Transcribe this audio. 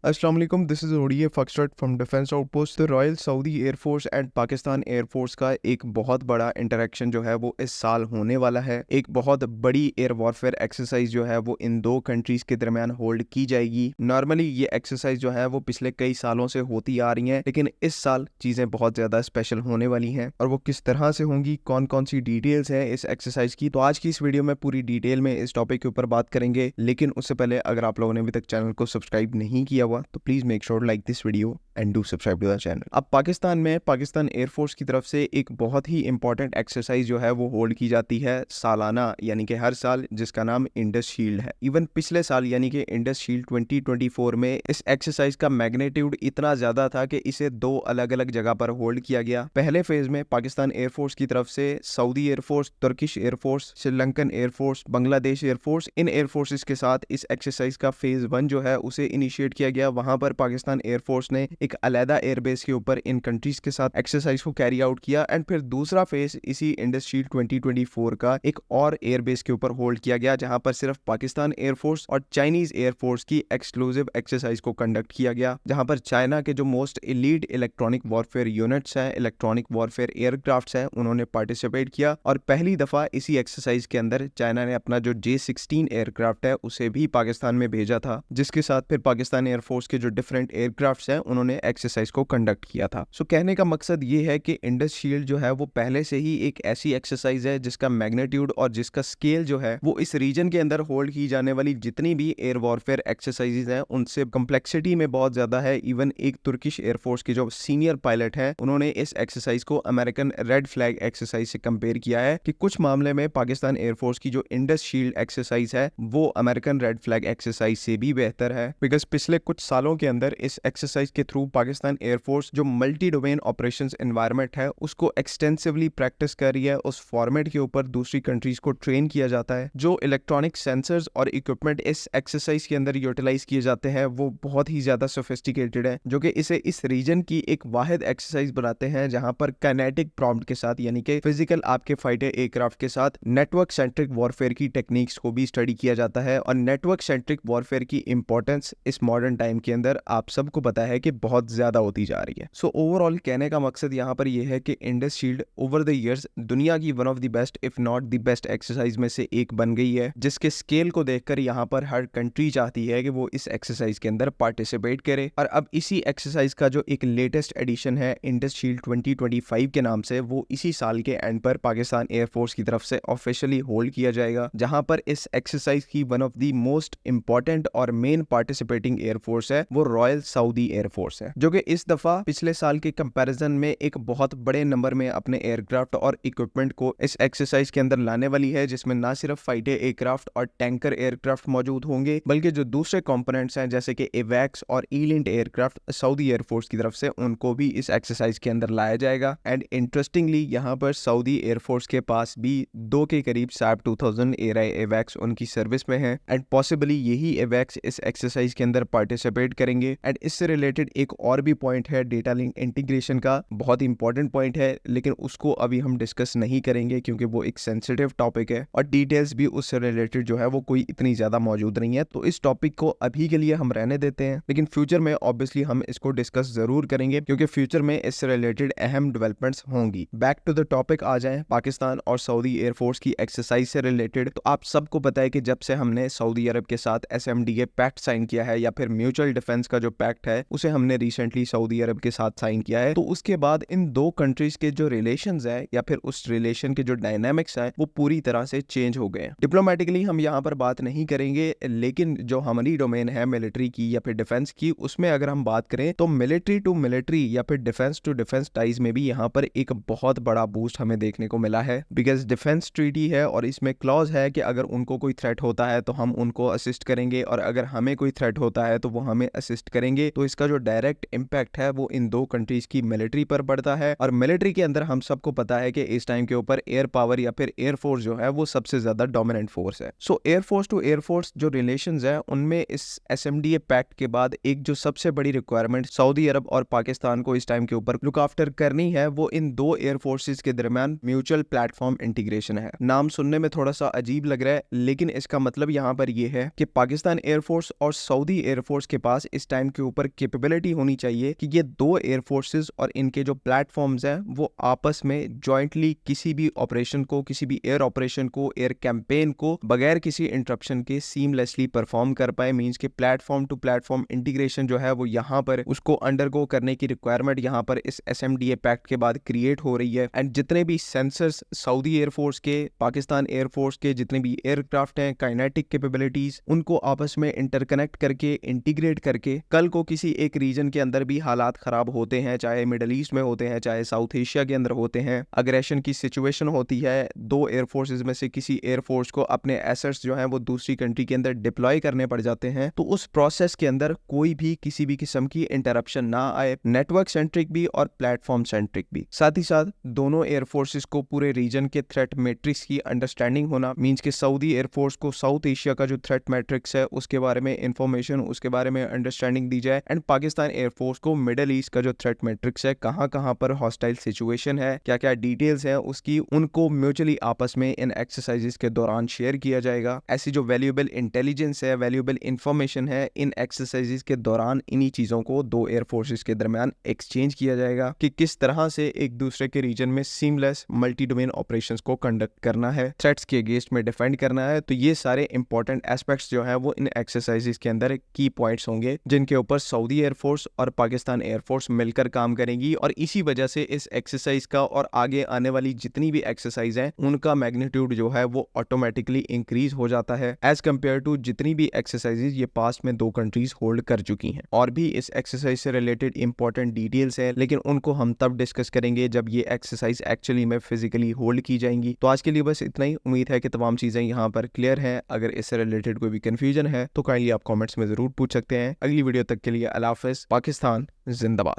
अस्सलाम वालेकुम, this is ODA foxtrot from defence outpost. तो royal Saudi air force and Pakistan air force का एक बहुत बड़ा इंटरेक्शन जो है वो इस साल होने वाला है। एक बहुत बड़ी एयर वॉरफेयर एक्सरसाइज जो है वो इन दो कंट्रीज के दरमियान होल्ड की जाएगी। नॉर्मली ये एक्सरसाइज जो है वो पिछले कई सालों से होती आ रही हैं, लेकिन इस साल चीज़ें बहुत ज़्यादा स्पेशल होने वाली हैं। और वो किस तरह से होंगी, कौन कौन सी डिटेल्स हैं इस एक्सरसाइज की, तो आज की इस वीडियो में पूरी डिटेल में इस टॉपिक के ऊपर बात करेंगे। लेकिन उससे पहले अगर आप लोगों ने अभी तक चैनल को सब्सक्राइब नहीं किया हुआ तो please make sure like this video and do subscribe to the channel. अब पाकिस्तान में पाकिस्तान एयरफोर्स की तरफ से एक बहुत ही इंपॉर्टेंट एक्सरसाइज जो है वो होल्ड की जाती है सालाना, यानी कि हर साल, जिसका नाम इंडस शील्ड है। इवन पिछले साल यानी कि इंडस शील्ड 2024 में इस एक्सरसाइज का मैग्नीट्यूड इतना ज्यादा था कि इसे दो अलग अलग जगह पर होल्ड किया गया। पहले फेज में पाकिस्तान एयरफोर्स की तरफ से Saudi air force, Turkish air force, Sri Lankan air force, Bangladesh air force, इन एयरफोर्सेस के साथ इस एक्सरसाइज का फेज 1 जो है उसे इनिशिएट किया गया। वहां पर पाकिस्तान एयरफोर्स ने एक अलहदा एयरबेस के ऊपर इन कंट्रीज के साथ एक्सरसाइज को कैरी आउट किया। एंड फिर दूसरा फेज इसी इंडस शील्ड 2024 का एक और एयरबेस के ऊपर होल्ड किया गया, जहां पर सिर्फ पाकिस्तान एयरफोर्स और चाइनीज एयरफोर्स की एक्सक्लूसिव एक्सरसाइज को कंडक्ट किया गया, जहां पर चाइना के जो most elite electronic warfare units हैं, इलेक्ट्रॉनिक वॉरफेयर एयरक्राफ्ट्स हैं, उन्होंने पार्टिसिपेट किया। और पहली दफा इसी एक्सरसाइज के अंदर चाइना ने अपना जो J-16 एयरक्राफ्ट है उसे भी पाकिस्तान में भेजा था, जिसके साथ फिर पाकिस्तान एयरफोर्स के जो डिफरेंट एयरक्राफ्ट्स हैं उन्होंने एक्सरसाइज को कंडक्ट किया था। सो कहने का मकसद ये है कि इंडस शील्ड जो है वो पहले से ही एक ऐसी एक्सरसाइज है जिसका मैग्नीट्यूड और जिसका स्केल जो है वो इस रीजन के अंदर होल्ड की जाने वाली जितनी भी एयर वॉरफेयर एक्सरसाइजेज हैं उनसे कम्प्लेक्सिटी में बहुत ज्यादा है। इवन एक तुर्किश एयरफोर्स के जो सीनियर पायलट हैं उन्होंने इस एक्सरसाइज को अमेरिकन रेड फ्लैग एक्सरसाइज से कंपेयर किया है कि कुछ मामले में पाकिस्तान एयरफोर्स की जो इंडस शील्ड एक्सरसाइज है वो अमेरिकन रेड फ्लैग एक्सरसाइज से भी बेहतर है। बिकॉज पिछले कुछ सालों के अंदर इस एक्सरसाइज के थ्रू पाकिस्तान एयरफोर्स जो मल्टी डोमेन ऑपरेशंस एनवायरनमेंट है उसको एक्सटेंसिवली प्रैक्टिस कर रही है। उस फॉर्मेट के ऊपर दूसरी कंट्रीज को ट्रेन किया जाता है। जो इलेक्ट्रॉनिक सेंसर्स और इक्विपमेंट इस एक्सरसाइज के अंदर यूटिलाइज किए जाते हैं वो बहुत ही ज्यादा सोफिस्टिकेटेड है, जो कि इसे इस रीजन की एक वाहिद एक्सरसाइज बनाते हैं जहां पर काइनेटिक प्रॉम्प्ट के साथ, यानी कि फिजिकल आपके फाइटर एयरक्राफ्ट के साथ नेटवर्क सेंट्रिक वॉरफेयर की टेक्निक्स को भी स्टडी किया जाता है। और नेटवर्क सेंट्रिक वॉरफेयर की इंपॉर्टेंस इस मॉडर्न टाइम के अंदर आप सबको पता है कि बहुत ज्यादा होती जा रही है। सो ओवरऑल कहने का मकसद यहाँ पर यह है कि Indus shield over the years दुनिया की one of the best if not the best exercise में से एक बन गई है, जिसके स्केल को देखकर यहाँ पर हर कंट्री चाहती है कि वो इस एक्सरसाइज के अंदर पार्टिसिपेट करे। और अब इसी एक्सरसाइज का जो एक लेटेस्ट एडिशन है इंडस शील्ड 2025 के नाम से, वो इसी साल के एंड पर पाकिस्तान एयरफोर्स की तरफ से ऑफिशियली होल्ड किया जाएगा, जहां पर इस एक्सरसाइज की one of the most important और मेन पार्टिसिपेटिंग एयरफोर्स है वो रॉयल सऊदी एयरफोर्स है, जो कि इस दफा पिछले साल के कंपैरिजन में एक बहुत बड़े नंबर में अपने एयरक्राफ्ट और इक्विपमेंट को इस एक्सरसाइज के अंदर लाने वाली है, जिसमें ना सिर्फ फाइटर एयरक्राफ्ट और टैंकर एयरक्राफ्ट मौजूद होंगे बल्कि जो दूसरे कंपोनेंट्स हैं जैसे कि एवैक्स और ईलिंट एयरक्राफ्ट सऊदी एयरफोर्स की तरफ से, उनको भी इस एक्सरसाइज के अंदर लाया जाएगा। एंड इंटरेस्टिंगली यहाँ पर सऊदी एयरफोर्स के पास भी 2 के करीब SAP 2000 एराई एवैक्स उनकी सर्विस में है एंड पॉसिबली यही एवैक्स इस एक्सरसाइज के अंदर पार्टिसिपेट करेंगे। एंड इससे रिलेटेड एक और भी पॉइंट है डेटा लिंक इंटीग्रेशन का, बहुत इंपॉर्टेंट पॉइंट है, लेकिन उसको अभी हम डिस्कस नहीं करेंगे क्योंकि वो एक सेंसिटिव टॉपिक है और डिटेल्स भी उससे रिलेटेड जो है वो कोई इतनी ज्यादा मौजूद नहीं है। तो इस टॉपिक को अभी के लिए हम रहने देते हैं, लेकिन फ्यूचर में ऑब्वियसली हम इसको डिस्कस जरूर करेंगे क्योंकि फ्यूचर में इससे रिलेटेड अहम डेवलपमेंट्स होंगी। बैक टू द टॉपिक आ जाएं, पाकिस्तान और सऊदी एयरफोर्स की एक्सरसाइज से रिलेटेड। तो आप सबको पता है कि जब से हमने सऊदी अरब के साथ SMDA पैक्ट साइन किया है, या फिर म्यूचुअल डिफेंस का जो पैक्ट है उसे हमने रिसेंटली सऊदी अरब के साथ साइन किया है, तो उसके बाद इन दो कंट्रीज के जो रिलेशंस है या फिर उस रिलेशन के जो डायनामिक्स है वो पूरी तरह से चेंज हो गए हैं। डिप्लोमेटिकली हम यहाँ पर बात नहीं करेंगे, लेकिन जो हमारी डोमेन है मिलिट्री की या फिर डिफेंस की, उसमें अगर हम बात करें तो मिलिट्री टू मिलिट्री या फिर डिफेंस टू डिफेंस टाइज में भी यहाँ पर एक बहुत बड़ा बूस्ट हमें देखने को मिला है। बिकॉज डिफेंस ट्रीटी है और इसमें क्लॉज है कि अगर उनको कोई थ्रेट होता है तो हम उनको असिस्ट करेंगे और अगर हमें कोई थ्रेट होता है तो वो हमें असिस्ट करेंगे। तो इसका जो डायरेक्ट डायरेक्ट इम्पैक्ट है वो इन दो कंट्रीज की मिलिट्री पर पड़ता है। और मिलिट्री के अंदर हम सबको पता है कि इस टाइम के ऊपर एयर पावर या फिर एयरफोर्स जो है वो सबसे ज्यादा डोमिनेंट फोर्स है। सो एयरफोर्स टू एयरफोर्स जो रिलेशंस है उनमें इस SMDA पैक्ट के बाद एक जो सबसे बड़ी रिक्वायरमेंट सऊदी अरब और पाकिस्तान को इस टाइम के ऊपर लुक आफ्टर करनी है वो इन दो एयर फोर्सेस के दरमियान म्यूचुअल प्लेटफॉर्म इंटीग्रेशन है। नाम सुनने में थोड़ा सा अजीब लग रहा है, लेकिन इसका मतलब यहाँ पर यह है कि पाकिस्तान एयरफोर्स और सऊदी एयरफोर्स के पास इस टाइम के ऊपर कैपेबिलिटी होनी चाहिए कि ये दो एयरफोर्सेस और इनके जो प्लेटफॉर्म्स हैं वो आपस में जॉइंटली किसी भी ऑपरेशन को, किसी भी एयर ऑपरेशन को, एयर कैंपेन को बगैर किसी इंटरप्शन के सीमलेसली परफॉर्म कर पाए। मींस के प्लेटफॉर्म टू प्लेटफॉर्म इंटीग्रेशन जो है वो यहाँ पर उसको अंडरगो करने की रिक्वायरमेंट यहाँ पर इस SMDA पैक्ट के बाद क्रिएट हो रही है। एंड जितने भी सेंसर्स सऊदी एयरफोर्स के, पाकिस्तान एयरफोर्स के जितने भी एयरक्राफ्ट हैं, काइनेटिक कैपेबिलिटीज, उनको आपस में इंटरकनेक्ट करके, इंटीग्रेट करके कल को किसी एक रीजन के अंदर भी हालात खराब होते हैं, चाहे मिडल ईस्ट में होते हैं, चाहे साउथ एशिया के अंदर होते हैं, अग्रेशन की सिचुएशन होती है, दो एयरफोर्सेज में से किसी एयरफोर्स को अपने एसेट्स जो हैं वो दूसरी कंट्री के अंदर डिप्लॉय करने पड़ जाते हैं, तो उस प्रोसेस के अंदर कोई भी किसी भी किस्म की इंटरप्शन ना आए, नेटवर्क सेंट्रिक भी और प्लेटफॉर्म सेंट्रिक भी। साथ ही साथ दोनों एयरफोर्सेस को पूरे रीजन के थ्रेट मैट्रिक्स की अंडरस्टैंडिंग होना, मींस के सऊदी एयरफोर्स को साउथ एशिया का जो थ्रेट मैट्रिक्स है उसके बारे में इंफॉर्मेशन, उसके बारे में अंडरस्टैंडिंग दी जाए, एंड पाकिस्तान एयरफोर्स को मिडल ईस्ट का जो थ्रेट मैट्रिक्स है, कहां कहां पर हॉस्टाइल सिचुएशन है, क्या क्या डिटेल्स है उसकी, उनको म्यूचुअली आपस में इन एक्सरसाइजेस के दौरान शेयर किया जाएगा। ऐसी जो वैल्यूएबल इंटेलिजेंस है, वैल्यूएबल इंफॉर्मेशन है, इन एक्सरसाइजेस के दौरान इन्हीं चीजों को दो एयर फोर्सेस के दरमियान एक्सचेंज किया जाएगा कि किस तरह से एक दूसरे के रीजन में सीमलेस मल्टी डोमेन ऑपरेशंस को कंडक्ट करना है, थ्रेट्स के अगेंस्ट में डिफेंड करना है। तो ये सारे इंपॉर्टेंट एस्पेक्ट्स जो है वो इन एक्सरसाइजेस के अंदर की पॉइंट्स होंगे जिनके ऊपर सऊदी एयरफोर्स और पाकिस्तान एयरफोर्स मिलकर काम करेंगी। और इसी वजह से इस एक्सरसाइज का और आगे आने वाली जितनी भी एक्सरसाइज है उनका मैग्नीट्यूड जो है वो ऑटोमेटिकली इंक्रीज हो जाता है एज कंपेयर टू जितनी भी एक्सरसाइजेज ये पास्ट में दो कंट्रीज होल्ड कर चुकी हैं। और भी इस एक्सरसाइज से रिलेटेड इंपॉर्टेंट डिटेल्स है, लेकिन उनको हम तब डिस्कस करेंगे जब ये एक्सरसाइज एक्चुअली में फिजिकली होल्ड की जाएंगी। तो आज के लिए बस इतना ही। उम्मीद है कि तमाम चीजें यहाँ पर क्लियर हैं। अगर इससे रिलेटेड कोई भी कंफ्यूजन है तो काइंडली आप कमेंट्स में जरूर पूछ सकते हैं। अगली वीडियो तक के लिए अल्लाह हाफिज़। पाकिस्तान जिंदाबाद।